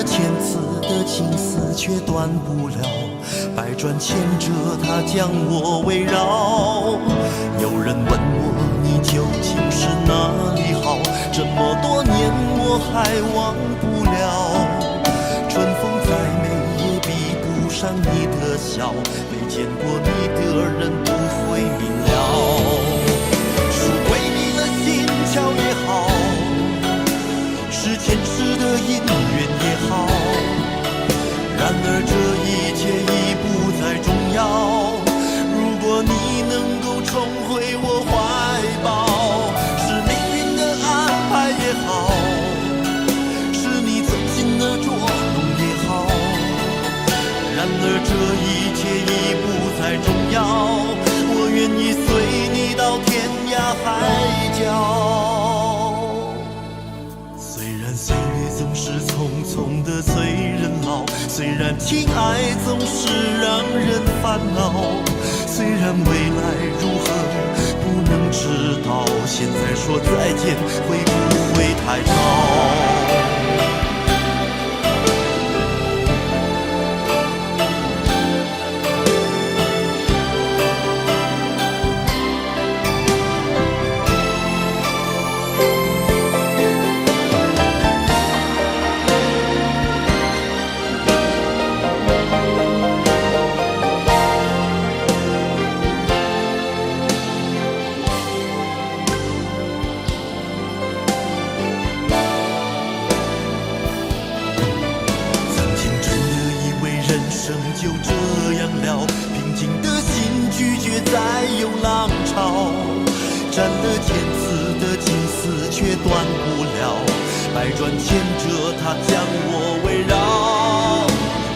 的千次的情丝却断不了，百转千折它将我围绕。有人问我你究竟是哪里好，这么多年我还忘不了。春风再美也比不上你的笑，没见过你的人不会明了。是鬼迷了心窍也好，是前世的因缘也好，然而这一切已不再重要。如果你能够重回我怀抱，是命运的安排也好，是你存心的捉弄也好，然而这一切已不再重要。我愿意随你到天涯海角。虽然岁月总是匆匆的催人老，虽然情爱总是让人烦恼，虽然未来如何不能知道，现在说再见会不会太早？就这样了，平静的心拒绝再有浪潮，斩了千次的情丝却断不了，百转千折它将我围绕。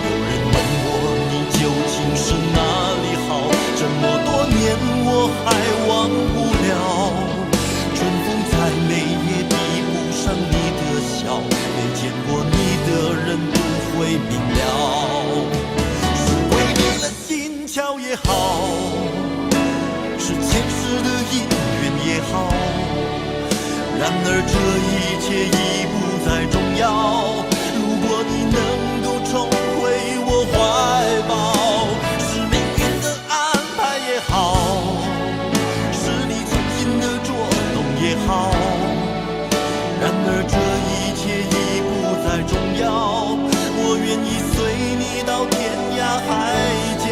有人问我你究竟是哪里好，这么多年我还忘不了。春风再美也比不上你的笑，没见过你的人不会明了。巧也好，是前世的因缘也好，然而这一切已不再重要。如果你能够重回我怀抱，是命运的安排也好，是你存心的捉弄也好，然而这一切已不再重要。我愿意随你到天涯海角。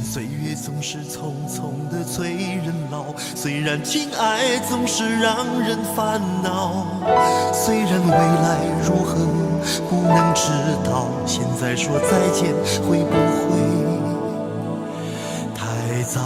岁月总是匆匆的催人老，虽然情爱总是让人烦恼，虽然未来如何不能知道，现在说再见会不会太早？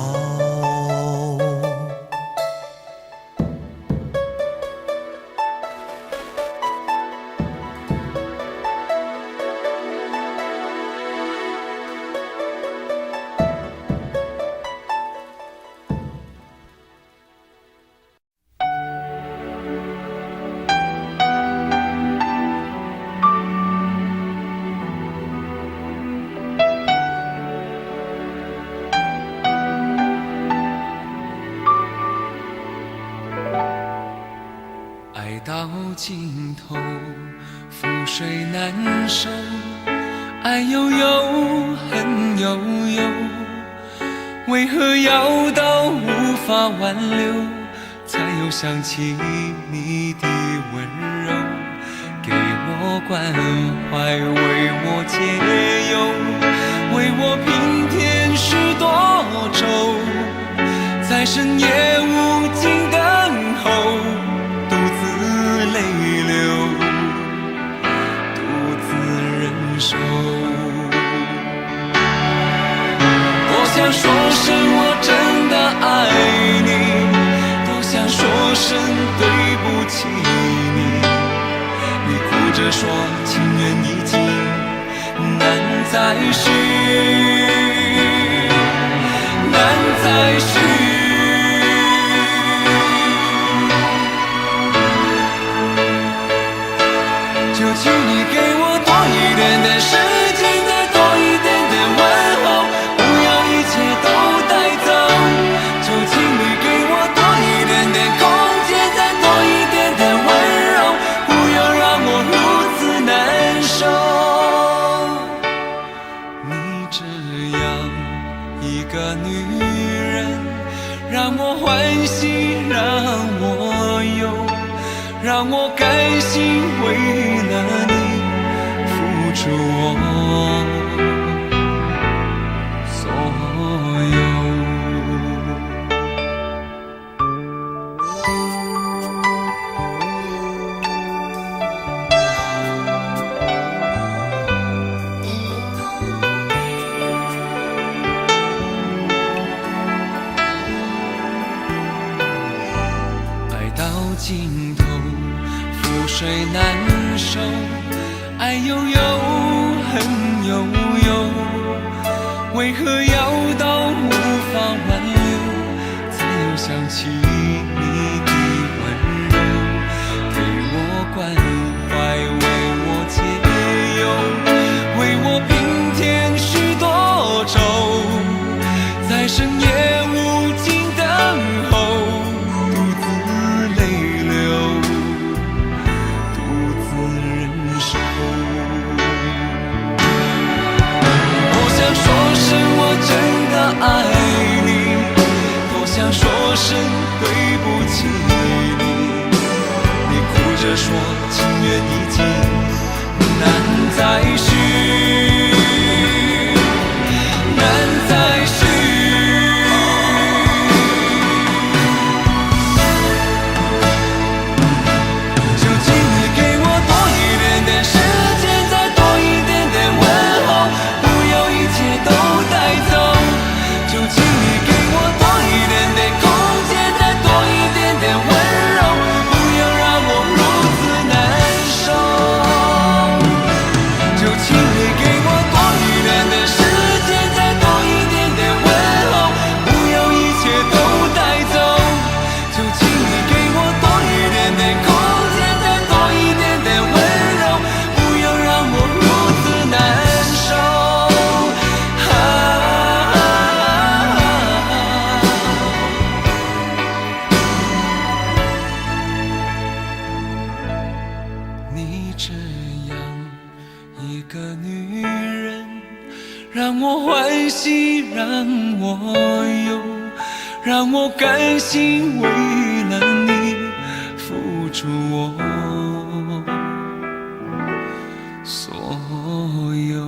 到尽头，覆水难收，爱悠悠，恨悠悠，为何要到无法挽留，才又想起你的温柔，给我关怀，为我解忧，为我平添许多愁，在深夜无尽等候，独自泪流，独自忍受。多想说声我真的爱你，多想说声对不起你，你哭着说情缘已尽，难再续，难再续。就请你给我多一点的时间，再多一点的问候，不要一切都带走。就请你给我多一点的空间，再多一点的温柔，不要让让我甘心为了你付出我所有。尽头，覆水难收，爱悠悠，恨悠悠，为何要到无法挽留，才又想起你的温柔，给我关怀，为我解忧，为我平添许多愁，在深夜无尽等候，说声我真的爱你，多想说声对不起你。你哭着说情缘已尽，难再续，难再续。究竟你给我多一点点时间，再多一点点问候，都带走。究竟你给我多一点点空间，再多一点点温柔，不要让我如此难受。究竟你给我多一点点时间，再多一点点问候，不要一切都带走。究竟你给我多一点点空间，再多一点点温柔，不要让我如此难受。你这样一个女人，让我欢喜，让我忧，让我甘心为了你付出我所有。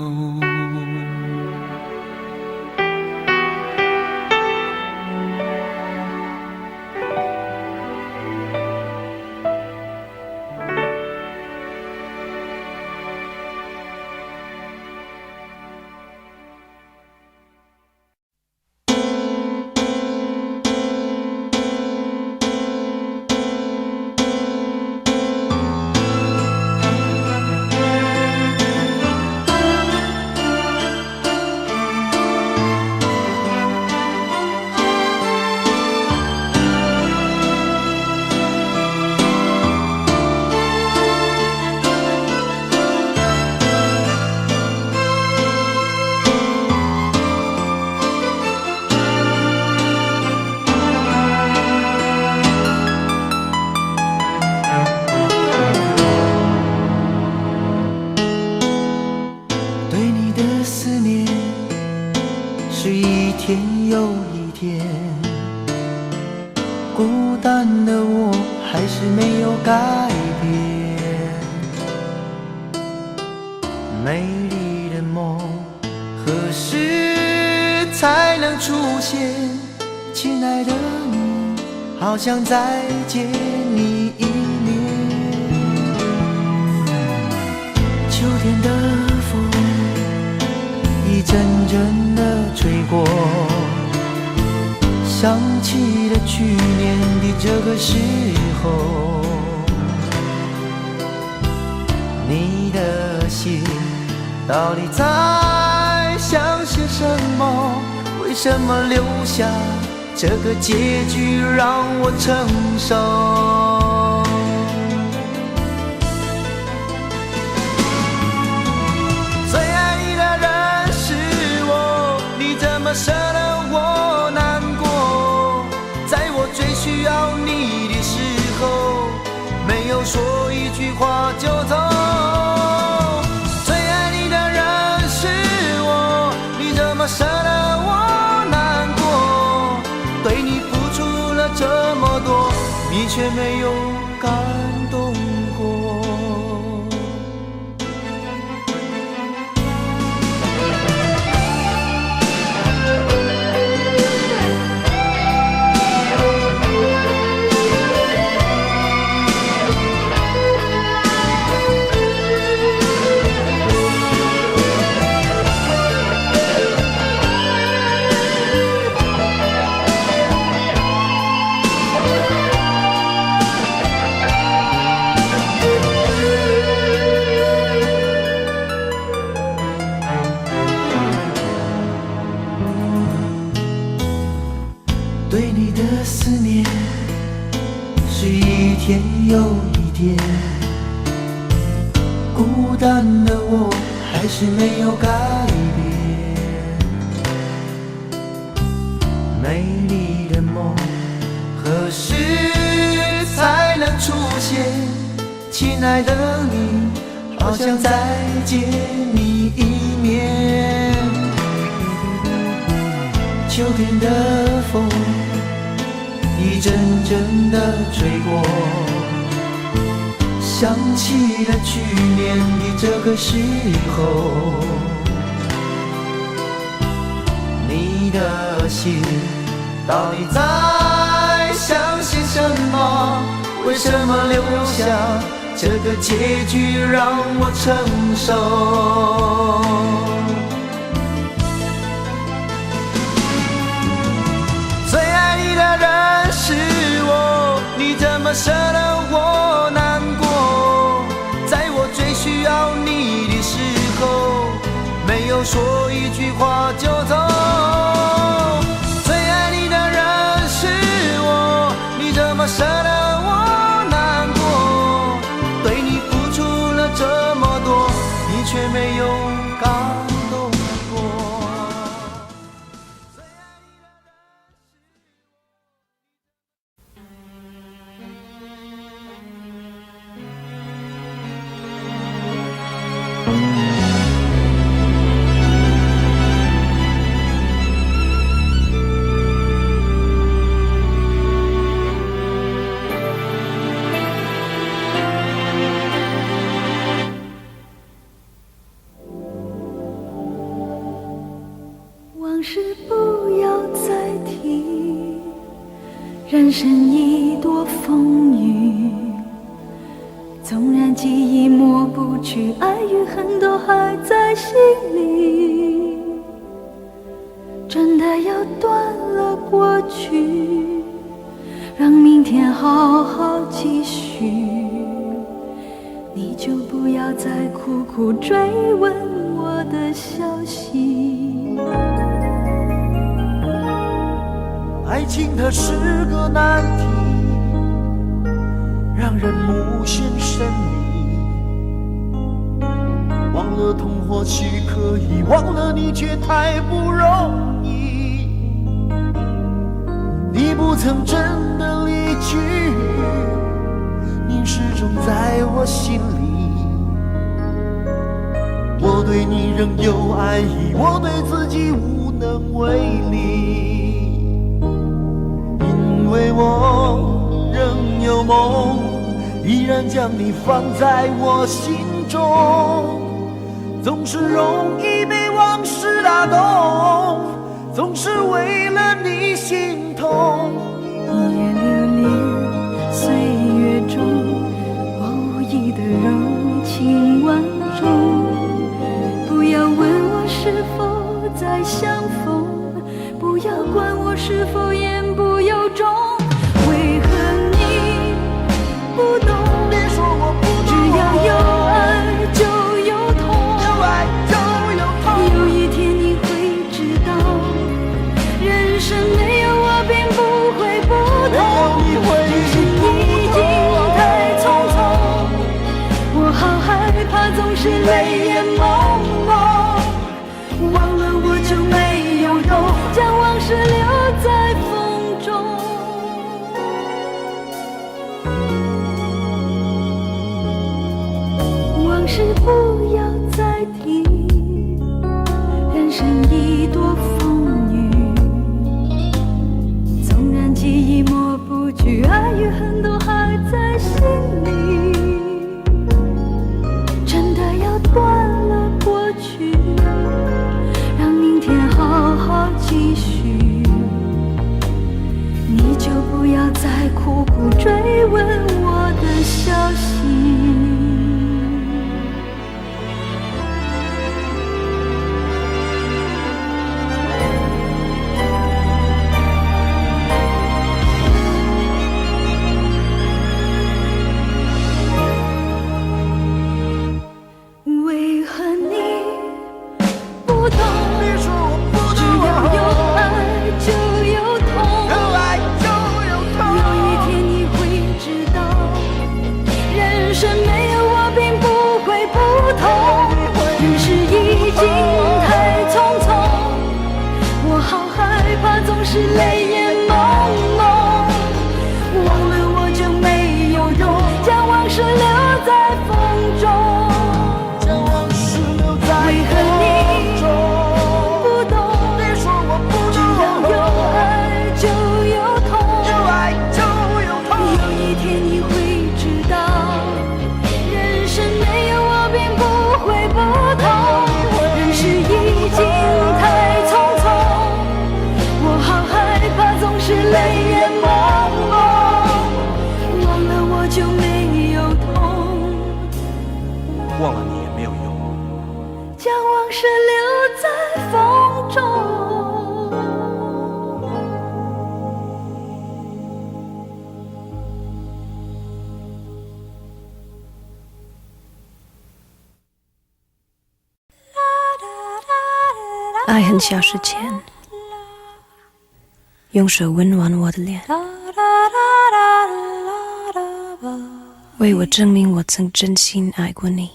孤单的我还是没有改变，美丽的梦何时才能出现？亲爱的你，好想再见你一面。秋天的风一阵阵地吹过，想起了去年的这个时候，你的信到底在想些什么？为什么留下这个结局让我承受？最爱你的人是我，你怎么舍得我难过？在我最需要你的时候，没有说一句话就走。最爱你的人是我，你怎么舍得我难过？对你付出了这么多，你却没感动过。对你的思念是一天又一天，孤单的我还是没有改变。美丽的梦何时才能出现？亲爱的你，好想再见你一面。秋天的风一阵阵地吹过，想起了去年的这个时候，你的心到底在想些什么？为什么留下这个结局让我承受？最爱你的人是我，你怎么舍得我难过？在我最需要你的时候，没有说一句话就走。最爱你的人是我，你怎么舍得我难过？对你付出了这么多，你却没有感动过。往事不要再提，人生已多风雨，纵然记忆抹不去，爱与恨都还在心里。真的要断了过去，让明天好好继续，你就不要再苦苦追问我的消息。爱情它是个难题，让人目眩神迷。忘了痛或许可以，忘了你却太不容易。你不曾真的离去，你始终在我心里。我对你仍有爱意，我对自己无能为力。因为我仍有梦，依然将你放在我心中。总是容易被往事打动，总是为了你心痛。一夜流连岁月中，无意的柔情万种。不要问我是否再相逢，不要管我是否言不由衷。为何你不懂？别说我不懂，只要有爱就有痛，有爱就有痛。有一天你会知道，人生没有我并不会不没有同，你会只是已经太匆匆。我好害怕总是泪眼朦胧，忘了我就没有用，将往事留在风中。往事不要再提，人生已多风雨，纵然记忆抹不去，爱与恨都还在心就没有痛，忘了你也没有用。将往事留在风中。爱很消失前，用手温暖我的脸，为我证明我曾真心爱过你。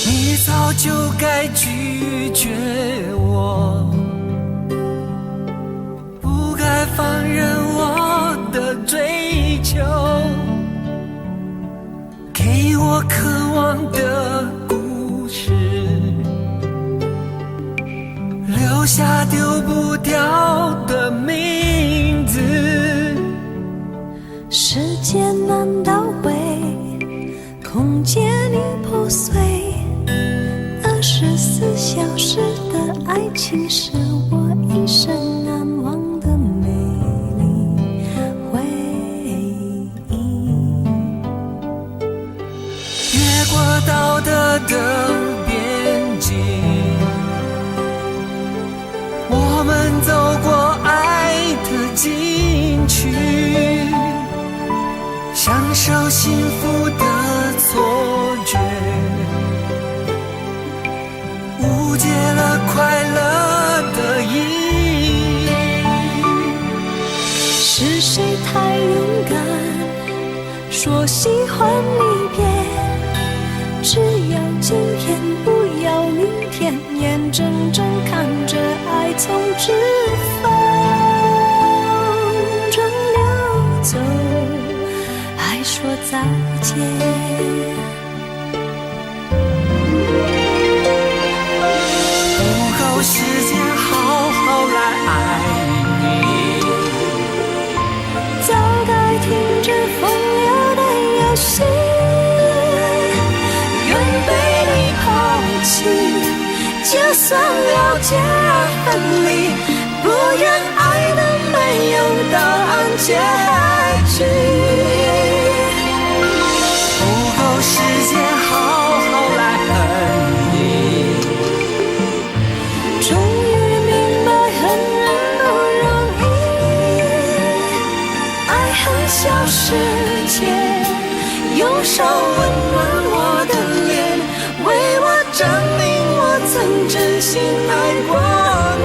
你早就该拒绝我，不该放任我的追求，给我渴望的故事，留下丢不掉的名字。时间难倒回，空间已破碎。24小时的爱情是我一生难忘的美丽回忆。越过道德的边境，我们走过爱的禁区，享受幸福的错觉，误解了快乐的意义。是谁太勇敢，说喜欢离别？只要今天，不要明天，眼睁睁看着爱从指缝中流走，还说再见。时间好好来爱你，早该停止风流的游戏，愿被你抛弃，就算了解而分离，不愿爱的没有答案结局。不够时间好好来恨你，终于明白恨人不容易，爱恨消失前，用手温暖我的脸，为我证明我曾真心爱过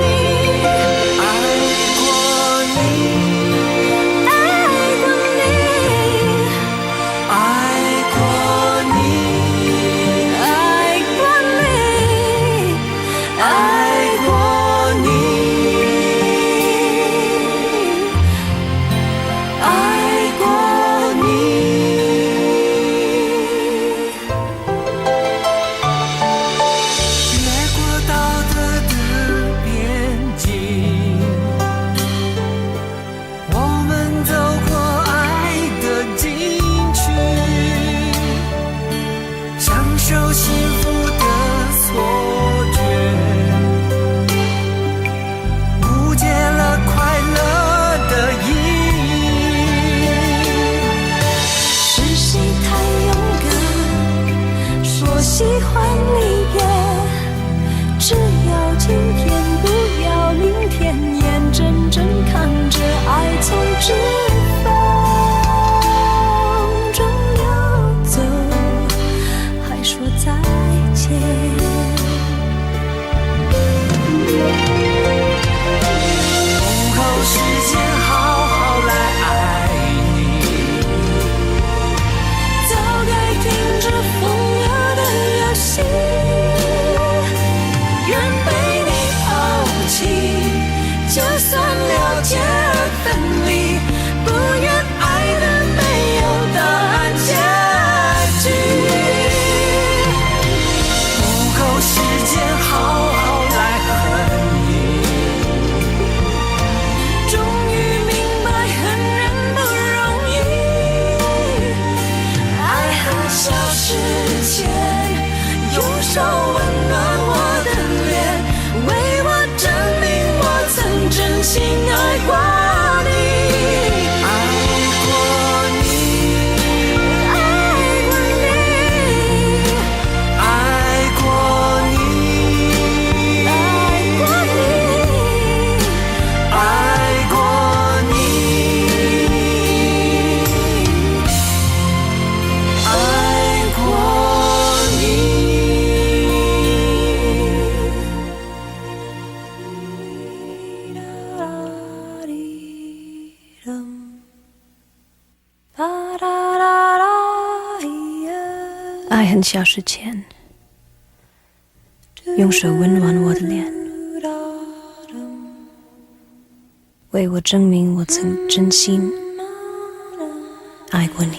你。越过道德的很小时前，用手温暖我的脸，为我证明我曾真心爱过你。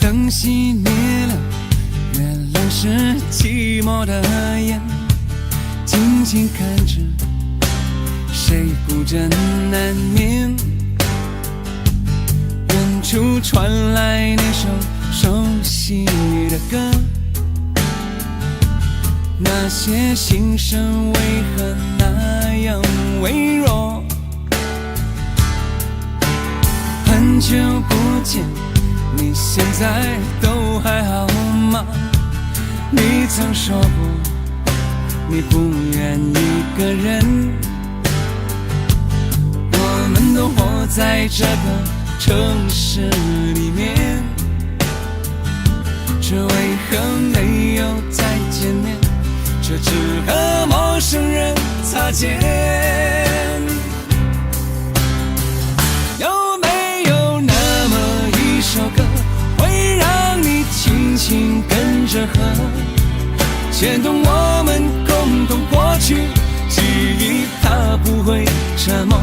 灯熄灭了，原来是寂寞的眼，静静看着谁孤枕难眠。远处传来那首熟悉的歌，那些心声为何那样微弱？很久不见，你现在都还好吗？你曾说过你不愿一个人，我们都活在这个城市里面，这为何没有再见面，却只和陌生人擦肩？有没有那么一首歌，会让你轻轻跟着和，牵动我们共同过去，记忆它不会沉默。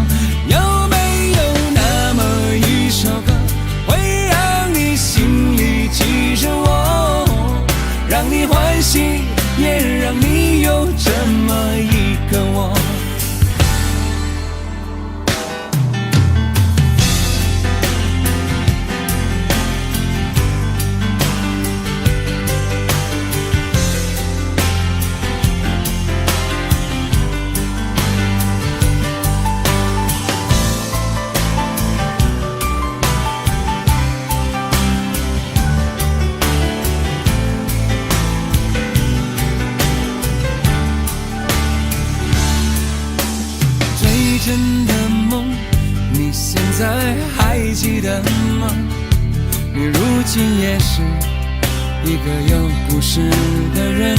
有没有那么一首歌，会让你心里记着我，让你欢喜，也让你有这么一个我。真的梦，你现在还记得吗？你如今也是一个有故事的人，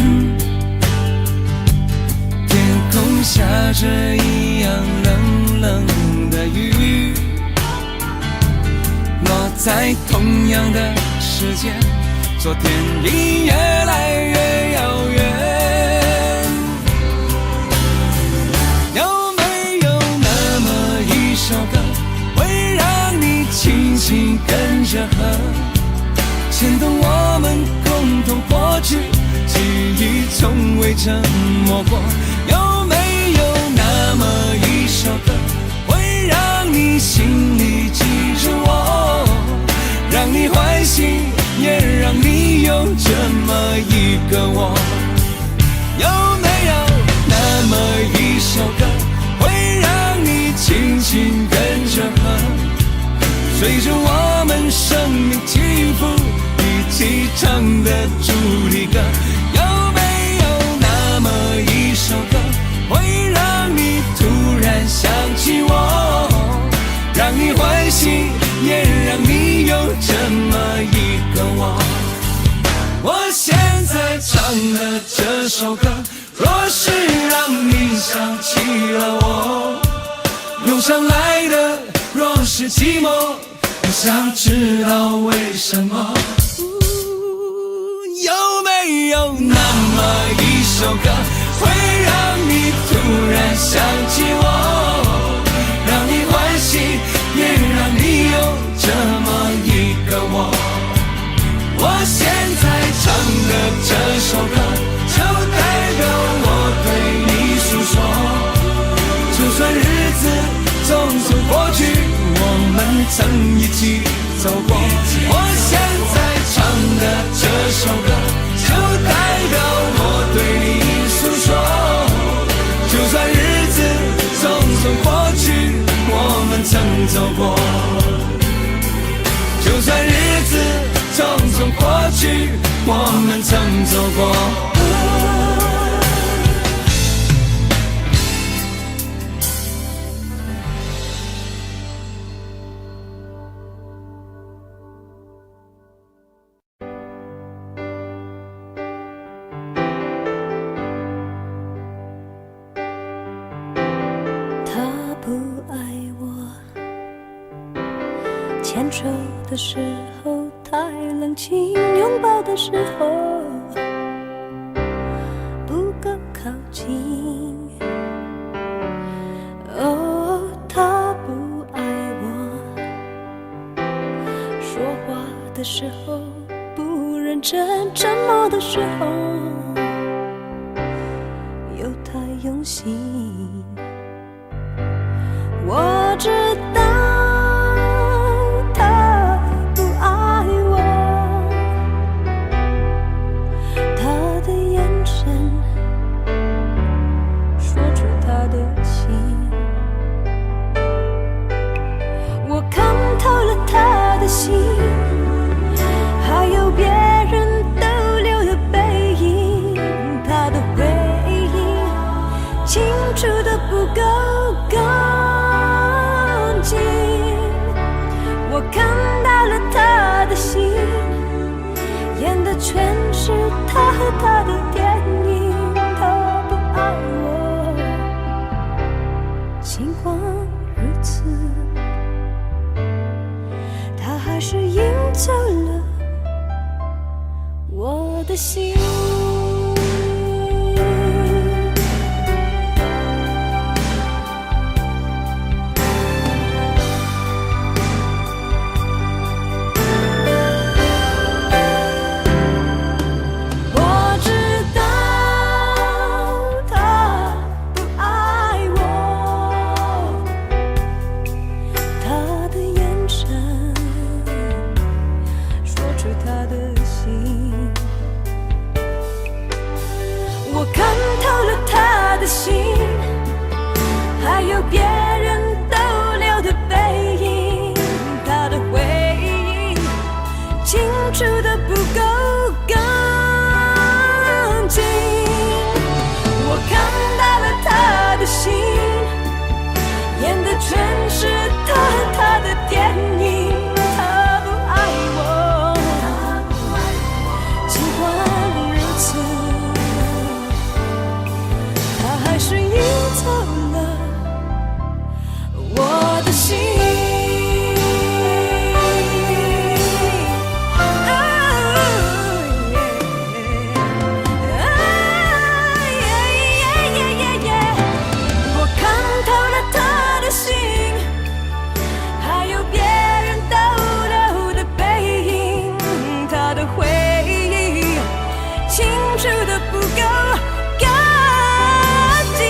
天空下着一样冷冷的雨，落在同样的时间，昨天已越来越遥远。首歌会让你轻轻跟着和，牵动我们共同过去，记忆从未沉默过。有没有那么一首歌，会让你心里记着我，让你欢喜，也让你有这么一个我？有没有那么一首歌，会让你轻轻跟着和，随着我们生命起伏，一起唱的主题歌？有没有那么一首歌，会让你突然想起我，让你欢喜，也让你有这么一个我？我现在唱的这首歌，若是让你想起了我，涌上来的若是寂寞，我想知道为什么。有没有那么一首歌，会让你突然想起我，让你欢喜，也让你有这么一个我？我现在唱的这首歌，就代表我对你诉说，就算日子匆匆过去，我们曾一起走过。我现在唱的这首歌，就代表我对你诉说，就算日子匆匆过去，我们曾走过。就算日子匆匆过去，我们曾走过。手的时候太冷清，拥抱的时候不够靠近。哦，他不爱我，说话的时候不认真，沉默的时候又太用心。我知道他不爱我，他的眼神说出他的心。我看透了他的心，还有别人逗留的背影，他的回应清楚的不够干净。我看到了他的心，演的全是他和他的电影。他不爱我，尽管如此，他还是赢走了我的心。我看透了他的心，还有别人逗留的背影，他的回应清楚的不够干净。我看到了他的心，演的全是他和他的电影。他不爱我，尽管如此，还是赢走了我的心。我看透了他的心，还有别人逗留的背影，他的回忆清楚的不够干净。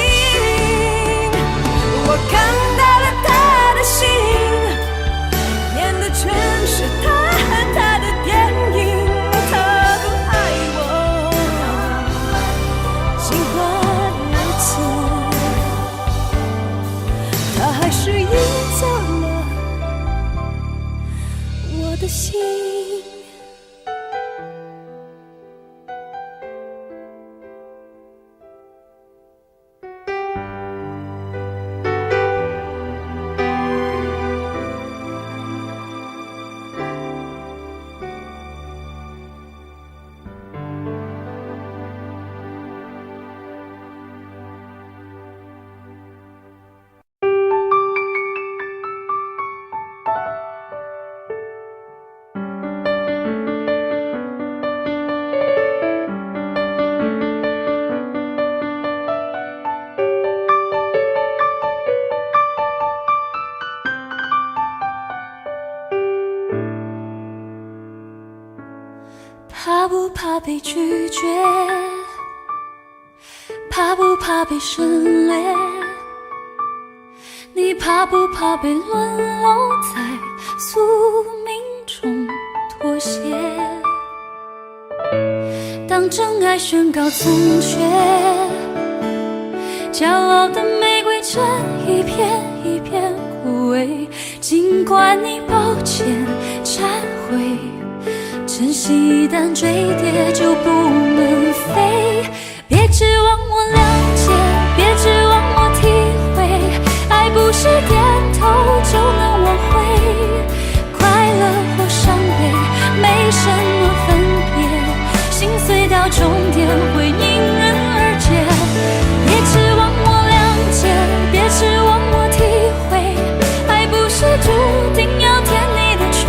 我看到了他的心，演的全是他和他的电影。他不爱我，尽管如此，他还是赢走了我的心。怕不怕被拒绝？怕不怕被省略？你怕不怕被沦落在宿命中妥协？当真爱宣告残缺，骄傲的玫瑰正一片一片枯萎。尽管你抱歉忏悔，珍惜一旦坠跌就不能飞。别指望我了解，别指望我体会，爱不是点头就能挽回。快乐或伤悲没什么分别，心碎到终点会因人而解。别指望我了解，别指望我体会，爱不是注定要甜你的缺。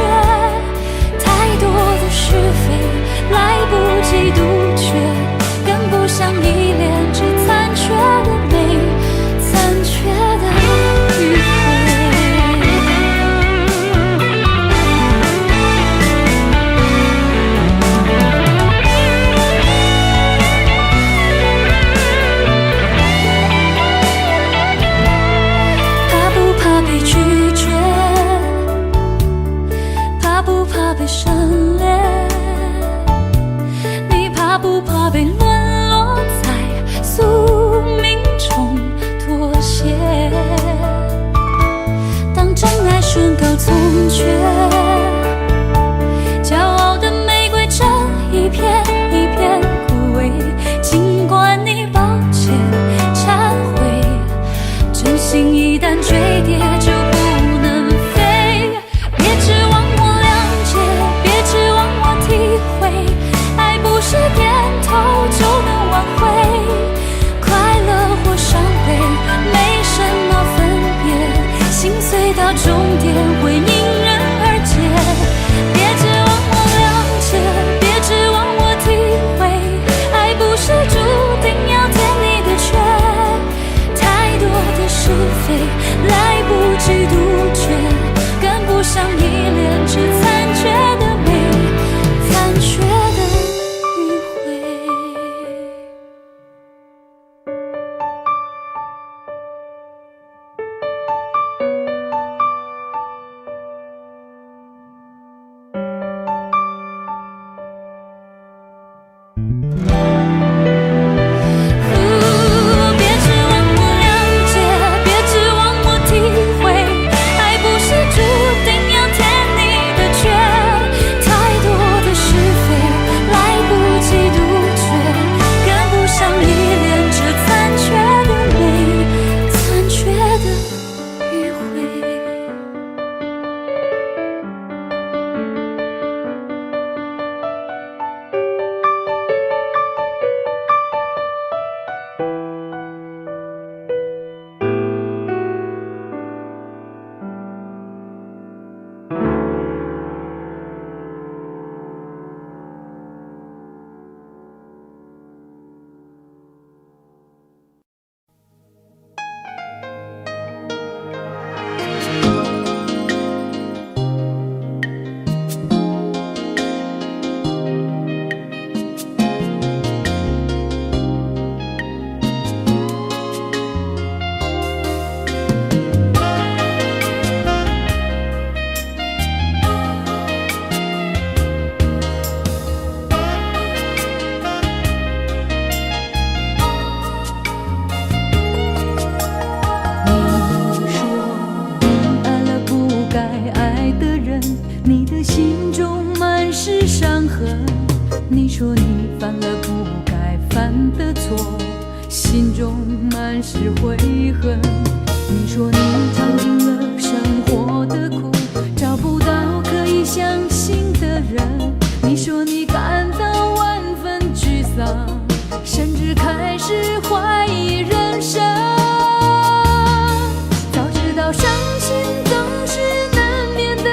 省略。你怕不怕被沦落在宿命中妥协？当真爱宣告从缺，骄傲的玫瑰正一片一片枯萎。尽管你抱歉忏悔，真心一旦坠跌就不能飞。别指望我谅解，别指望我体会，爱不是点头就能挽回。快乐或伤悲没什么分别，心碎到终点会因人而解。别指望我谅解，别指望我体会，爱不是注定要填你的缺。太多的是非来不及杜绝，跟不上依恋，只残缺的美，残缺的迂回。别指望我谅解，别指望我体会，爱不是注定要填你的缺。太多的是非来不及杜绝，跟不上依恋，这残缺的美，残缺的迂回。你说你犯了不该犯的错，心中满是悔恨。你说你尝尽了生活的苦，找不到可以相信的人。你说你感到万分沮丧，甚至开始怀疑人生。早知道伤心总是难免的，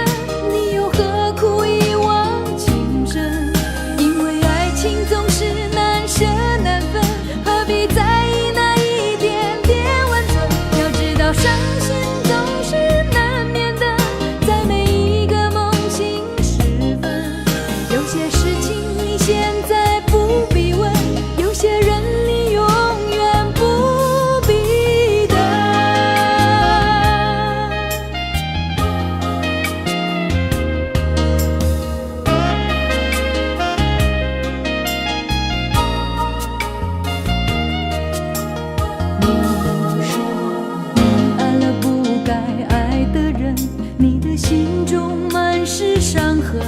你又何苦一往情深？因为爱情总是难舍难分，何必在意那一点点温存？要知道伤心总是难免的，在每一个梦醒时分。有些事情你现在不必问，有些人你永远不必等。你说你爱了不该爱的人，你的心中满是伤痕。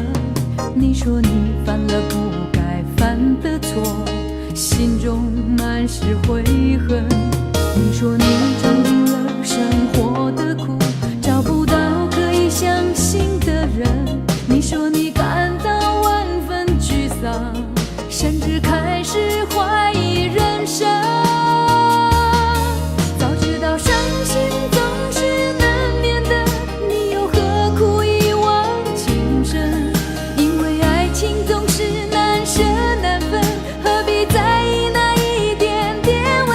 你说你犯了不该犯的错，心中满是悔恨。你说你尝尽了生活的苦，找不到可以相信的人。你说你感到万分沮丧，甚至开始怀疑人生。早知道伤心总是难免的，你又何苦一往情深？因为爱情总是难舍难分，何必在意那一点点温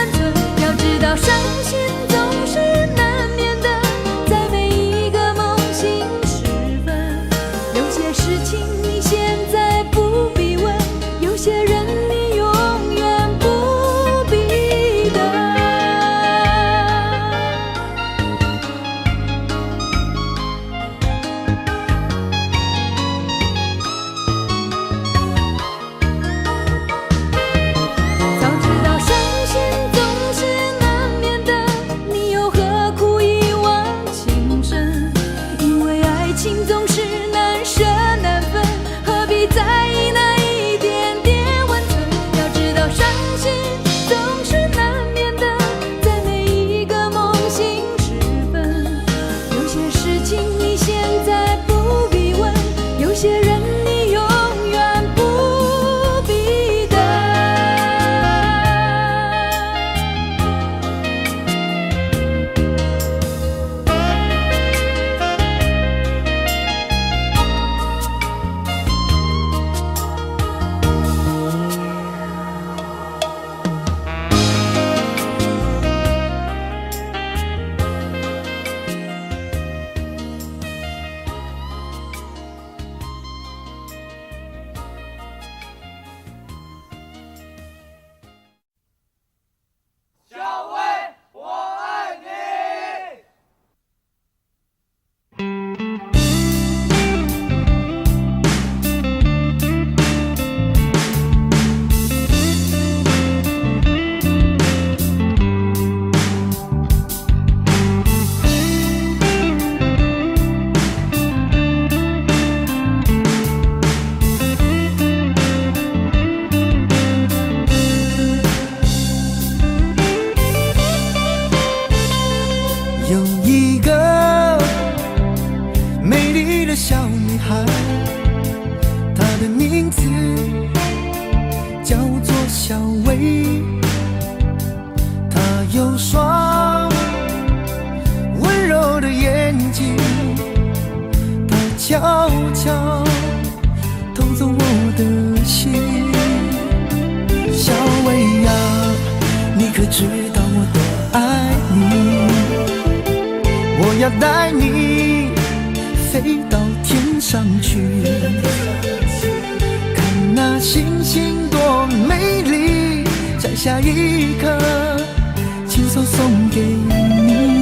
一个美丽的小女孩，她的名字叫做小薇。她有双温柔的眼睛，她悄悄偷走我的心。小薇呀，你可知道我多爱你？我要带你飞到天上去，看那星星多美丽，摘下一颗亲手送给你。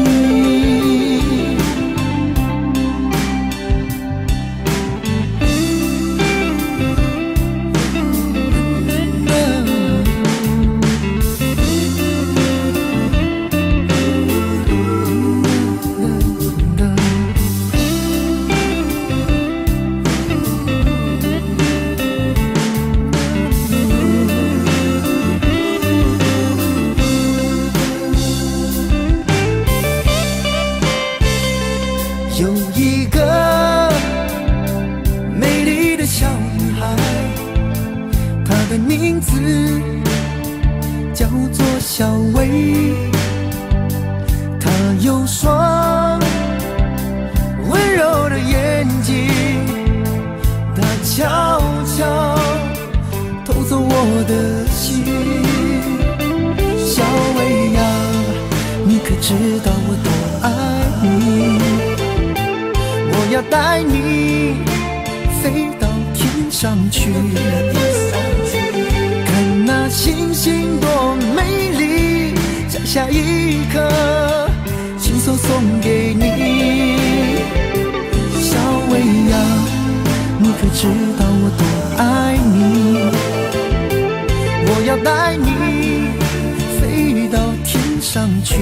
有一个美丽的小女孩，她的名字叫做小薇。她有双温柔的眼睛，她悄悄偷走我的心。小薇呀，你可知道我多爱你？我要带你飞到天上去，看那星星多美丽，摘下一颗亲手送给你。小薇呀，你可知道我多爱你？我要带你飞到天上去，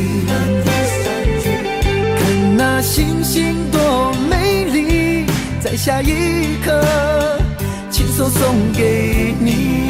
看那星星多美丽，摘下一颗亲手送给你。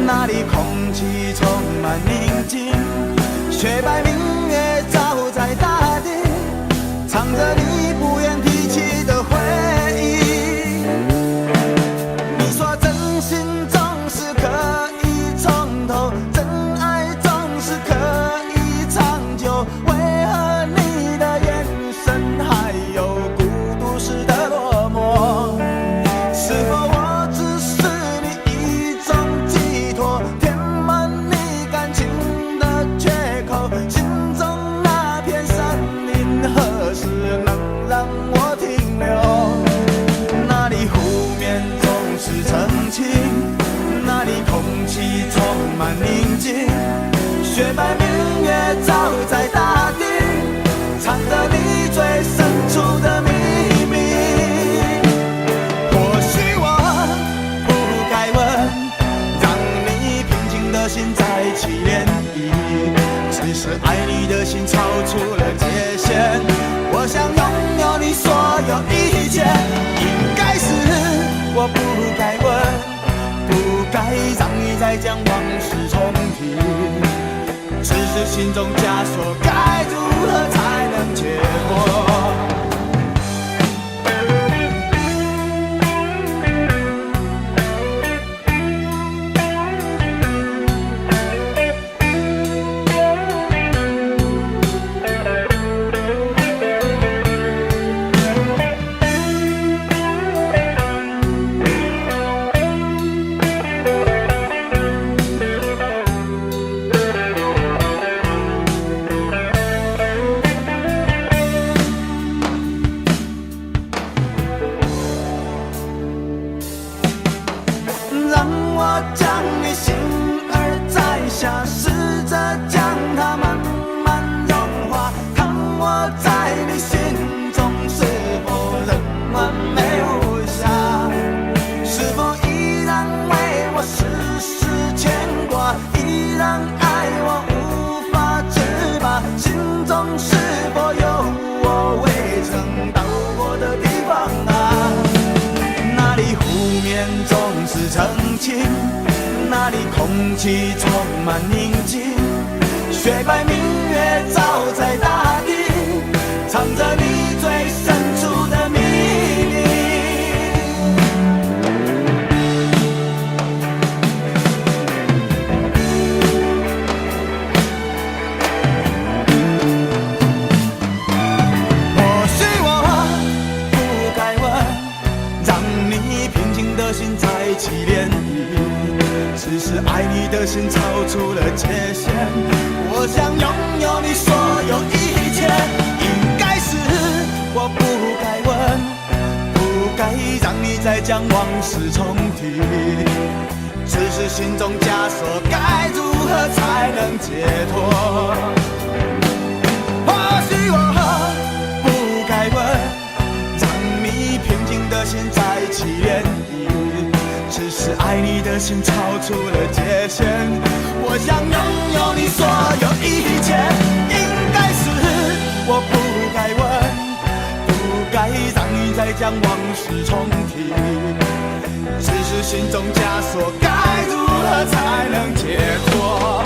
那里空气充满宁静，雪白明月照在大地，唱着你不愿提起的回忆。你说真心总是可以从头，真爱总是可以长久，为何你的眼神还有孤独时的落寞？是否我只是你一种寄托，填满你感情的缺口？心中那片森林何时能让我停留？那里湖面总是澄清，那里空气充满宁静，雪白明月照在大地，藏着你最深处的秘密。或许我不该问，让你平静的心再起涟漪，只是爱你的心超出了界限。我想拥有你再将往事重提。只是心中枷锁该如何才能解脱？那里空气充满宁静，雪白明月照在大地，藏着你最深处的秘密。或许我不该问，让你平静的心再起涟漪。只是爱你的心超出了界限，我想拥有你所有一切。应该是我不该问，不该让你再将往事重提。只是心中枷锁该如何才能解脱？或许我不该问，让你平静的心再起涟漪。只是爱你的心超出了界限，我想拥有你所有一切。应该是我不该问，不该让你再将往事重提。只是心中枷锁该如何才能解脱？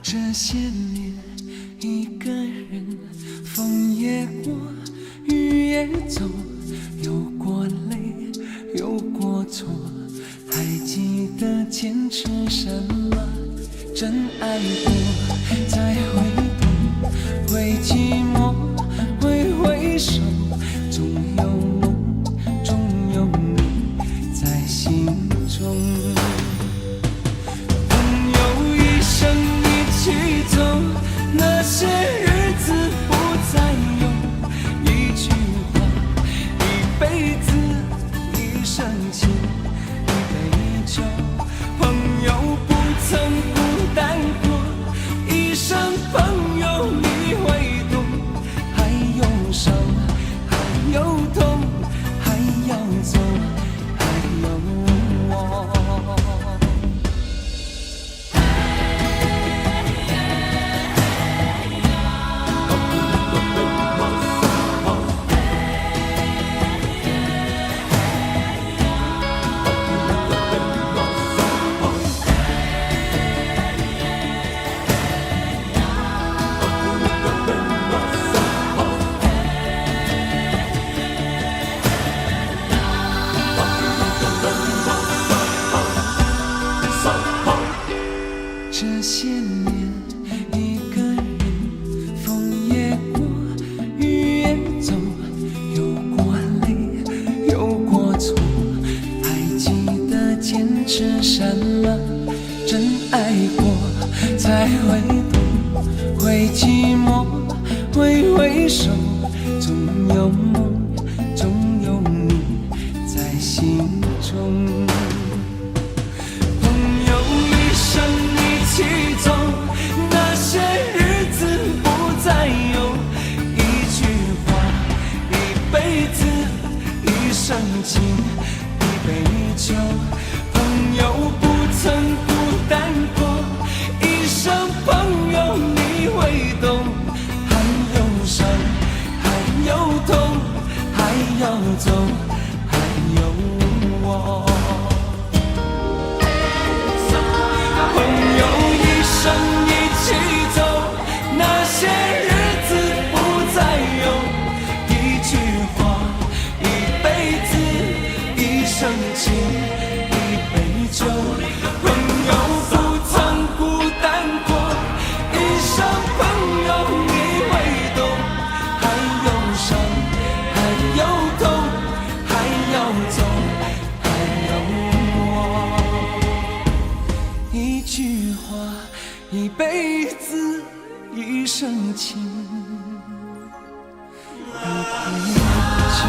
这些年一个人，风也过，雨也走，有过泪，有过错，还记得坚持什么？真爱过，再回头，会寂寞，会回首，总有梦，总有你在心中。朋友一生一起走，那些日子不再有，一句话，一辈子，一生情，一杯酒。朋友不曾孤单过，一生朋友你会懂，还有伤，还有痛，还要走，还有我。这些年，一个人，风也过，雨也走，有过泪，有过错，还记得坚持什么？真爱过，才会懂，会寂寞，会回首，总有梦，总有你在心中。一起走，那些日子不再有，一句话，一辈子，一生情，一杯酒。朋友不曾孤单过，一生朋友你会懂，还有伤，还有痛，还要走，还有我。朋友一生一起走，那些日子不再有，一句话，一辈子，一生情，一杯酒。朋友不曾孤单过，一生朋友你会懂，还有伤，还有痛，还要走，还有我。一句话，一辈子，一生情，一杯酒。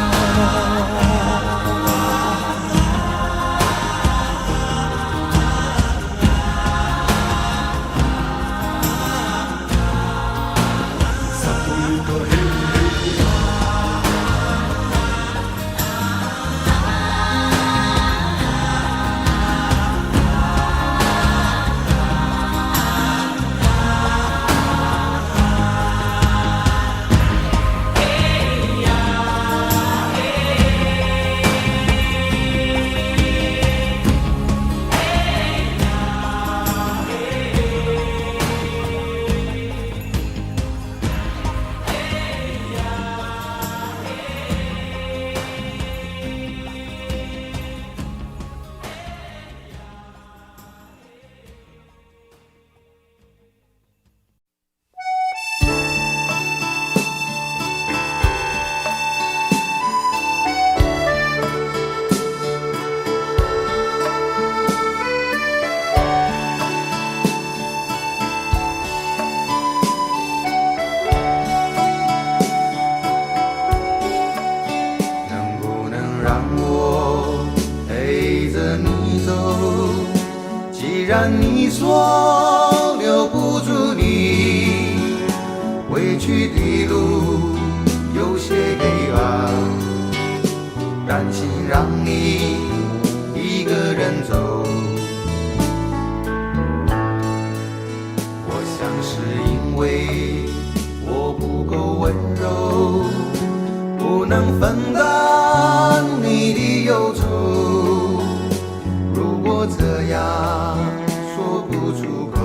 既然你说留不住你，回去的路有些黑暗，担心让你一个人走。我想是因为我不够温柔，不能分担你的忧愁。如果这样说不出口，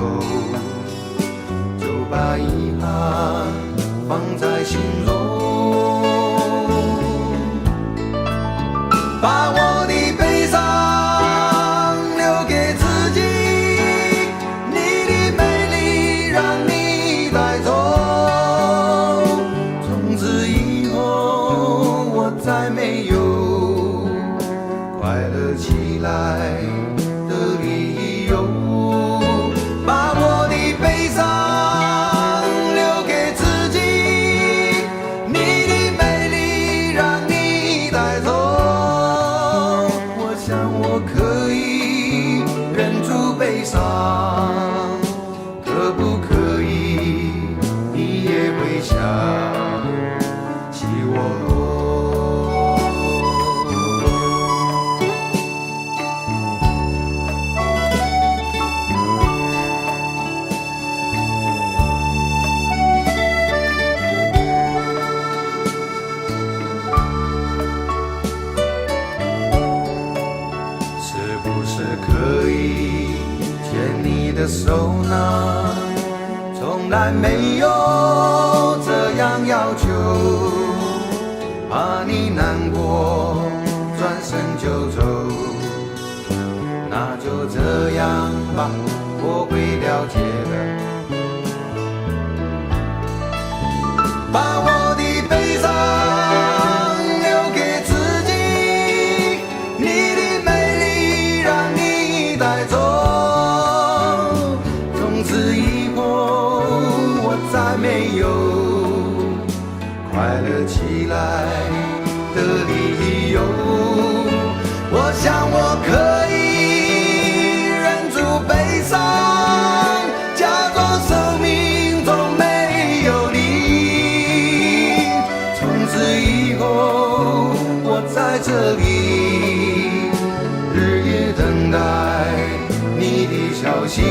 乐起来的理由。把我的悲伤留给自己，你的美丽让你带走。我想我可以忍住悲伤，可不可以你也会想起我？可以牵你的手呢？从来没有这样要求，怕你难过，转身就走。那就这样吧，我会了解的。把我的悲伤留给自己，你的美丽让你带走。从此以后，我再没有快乐起来的理由。我想我可以忍住悲伤，假装生命中没有你。从此以后，我在这里日夜等待你的消息。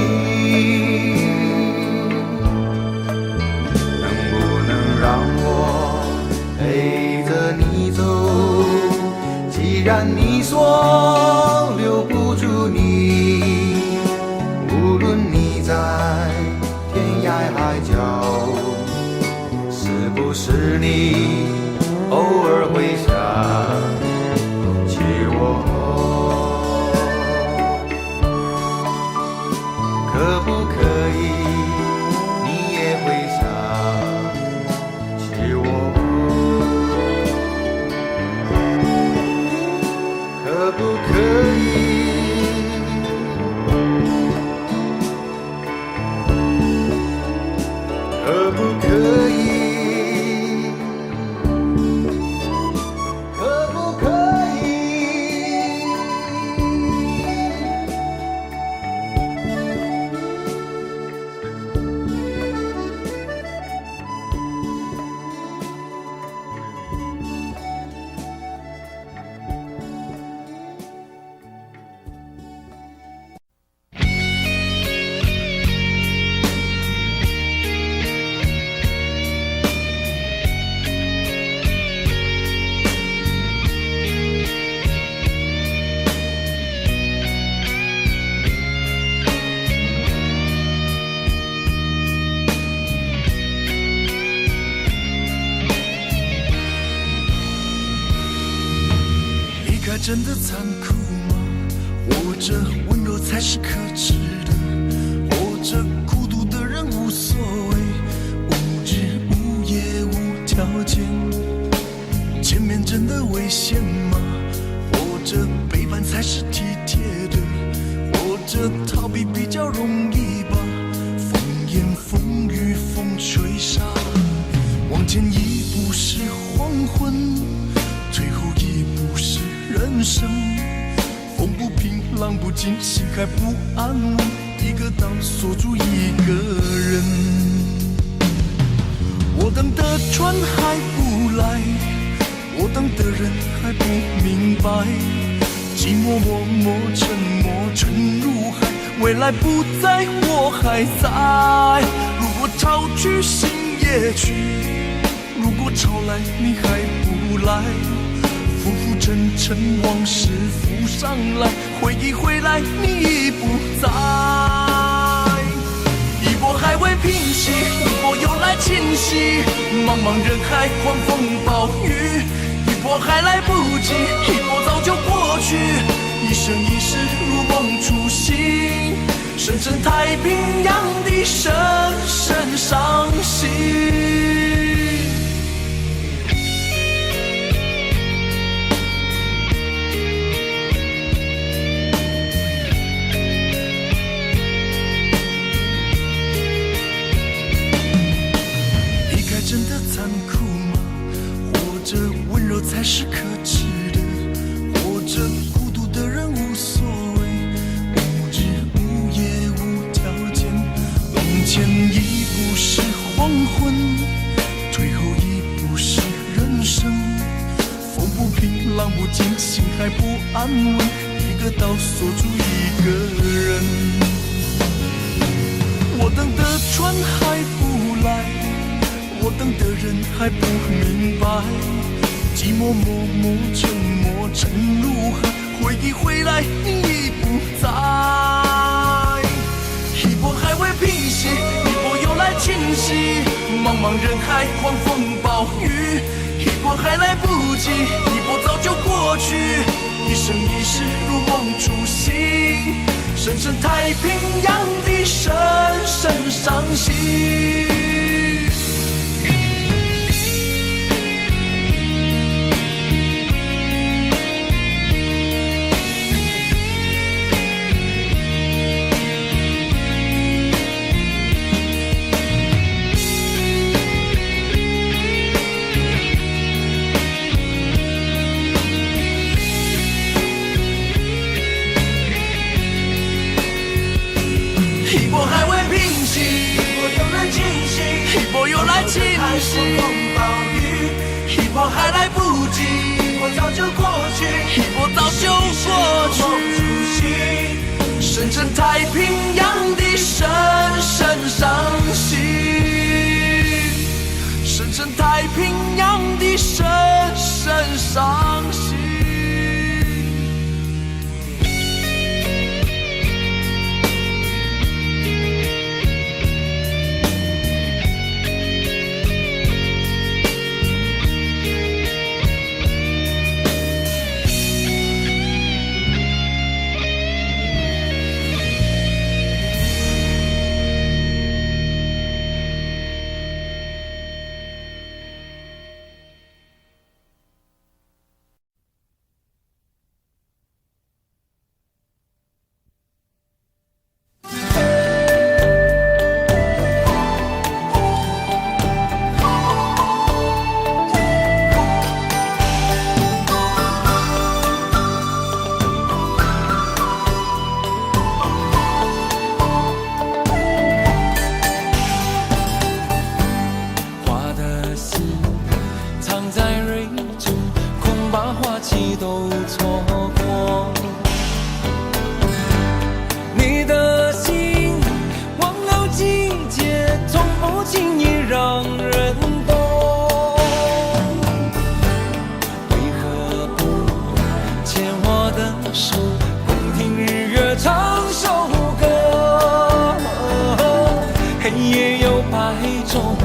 能不能让我陪着你走？既然你说留不住你，无论你在天涯海角，是不是你偶尔会想起我？可不可以你也会想起我？可不可以？可不可以？可不可以？真的残酷吗？活着温柔才是可耻的，活着孤独的人无所谓，无日无夜无条件。前面真的危险吗？活着背叛才是体贴的，活着逃避比较容易吧。风言风语风吹沙，往前一步是黄昏，退后一步是人生。风不平浪不静，心还不安稳，一个岛锁住一个人。我等的船还不来，我等的人还不明白，寂寞默默沉没沉入海，未来不在我还在。如果潮去心也去，如果潮来你还不来，浮浮沉沉往事浮上来，回忆回来你已不在。一波还未平息，一波又来侵袭，茫茫人海狂风暴雨，一波还来不及，一波早就过去。一生一世如梦初醒，深深太平洋的深深伤心。今心还不安稳，一个岛锁住一个人。我等的船还不来，我等的人还不明白，寂寞默默沉没成如海，回忆回来你已不在。一波还未平息，一波又来侵袭，茫茫人海狂风暴雨，一波还来不及，一波早就过去，一生一世如梦初醒，深深太平洋的深深伤心。一波还未平息，一波又来侵袭，一波又来侵袭，狂风暴雨，一波还来不及，一波早就过去，一波早就过去，深深太平洋的深深伤心，深深太平洋的深深伤心。都错过，你的心忘了季节，从不轻易让人懂。为何不牵我的手，共听日月唱首歌？黑夜有白昼，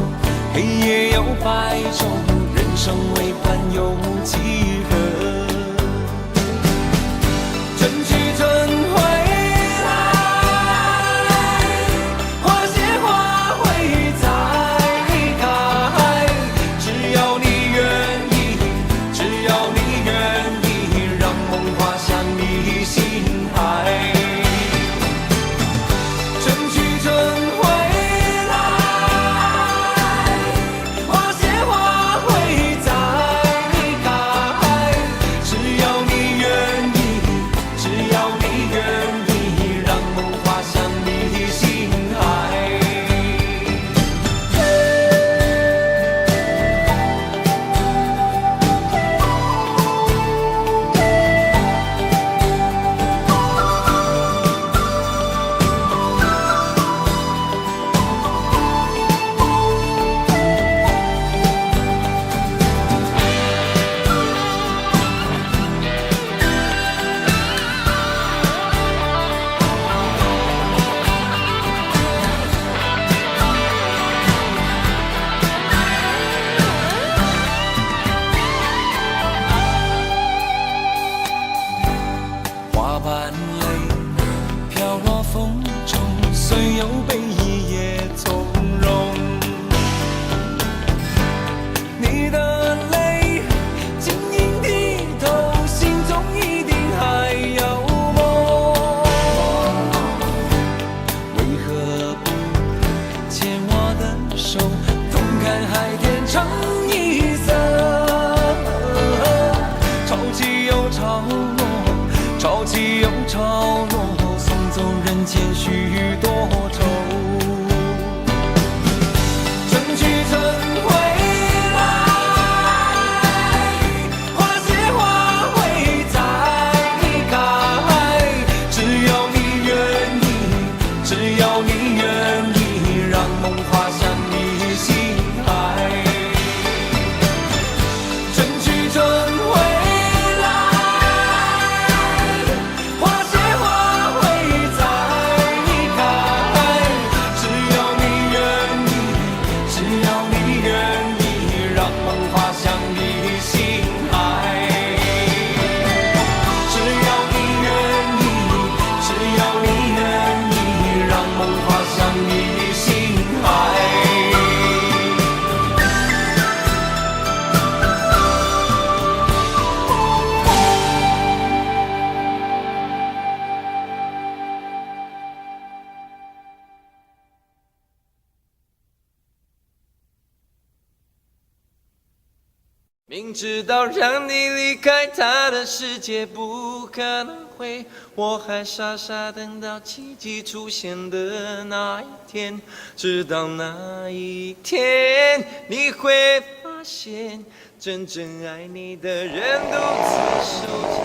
黑夜有白昼，人生为盼有几何？回明知道让你离开他的世界不可能会，我还傻傻等到奇迹出现的那一天。直到那一天，你会发现，真正爱你的人独自守着。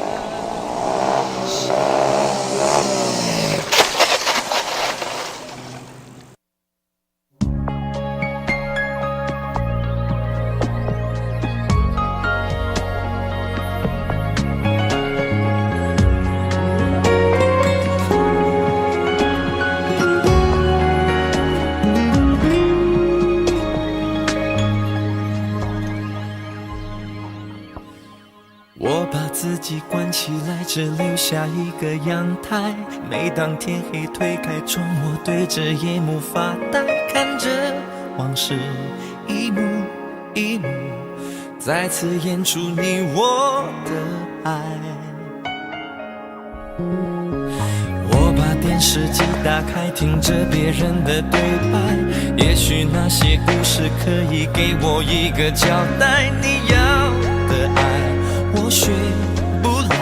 我把自己关起来，只留下一个阳台。每当天黑推开窗，我对着夜幕发呆，看着往事一幕一幕，再次演出你我的爱。我把电视机打开，听着别人的对白，也许那些故事可以给我一个交代。你要的爱我学不来，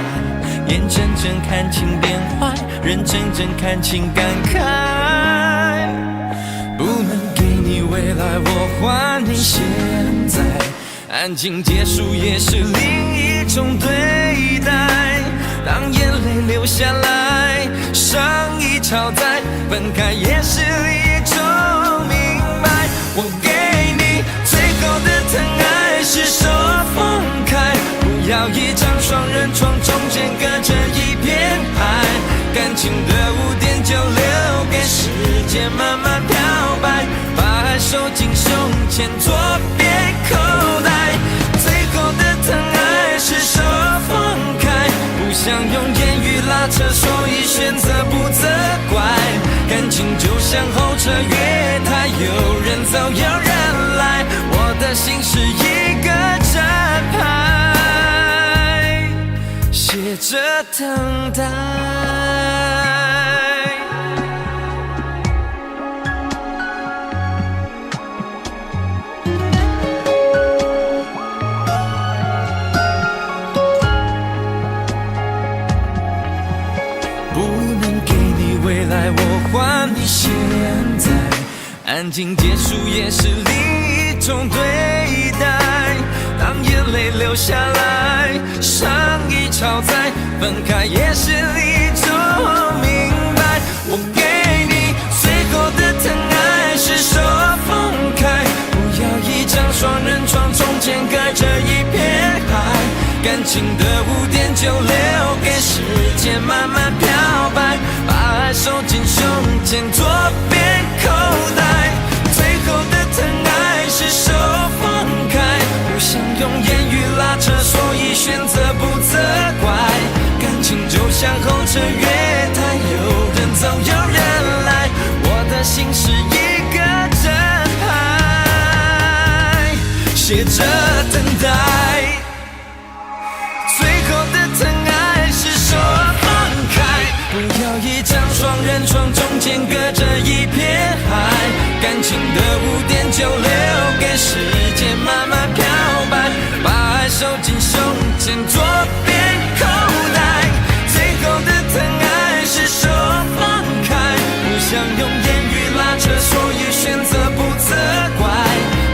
眼睁睁看情变坏，人睁睁看情感慨。不能给你未来，我还你现在，安静结束也是另一种对待。当眼泪流下来，伤已超载，分开也是一种明白。我给你最后的疼爱是手放开，不要一张双人床，中间隔着一片海。感情的污点就留给时间慢慢漂白，把爱收进胸前左边口袋。最后的疼爱是手放开，不想用言语拉扯，所以选择不责怪。感情就像候车月台，有人走有人来，我的心是一个站牌，写着等待。未来我还你现在，安静结束也是另一种对待。当眼泪流下来，伤已超载，分开也是一种明白。我给你最后的疼爱是手放开，不要一张双人床，中间隔着一片海。感情的污点就留给时间慢慢漂白，把爱收进胸前左边口袋。最后的疼爱是手放开，不想用言语拉扯，所以选择不责怪。感情就像候车月台，有人走有人来，我的心是一个站牌，写着等待。最后的疼爱是手放开，不要一张双人床，中间隔着一片海。感情的污点就留给时间慢慢漂白，把爱收进胸前左边口袋。最后的疼爱是手放开，不想用言语拉扯，所以选择不责怪。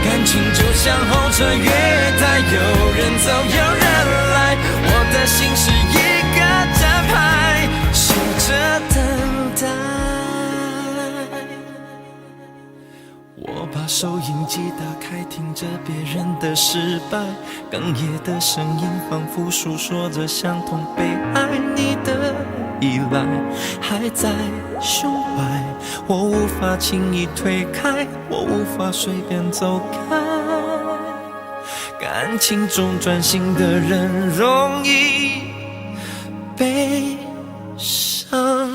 感情就像候车月台，有人走有人来，我的心是一个站牌，写着等待。我把收音机打开，听着别人的失败，哽咽的声音仿佛诉说着相同被爱。你的依赖还在胸怀，我无法轻易推开，我无法随便走开。感情中专心的人容易被伤。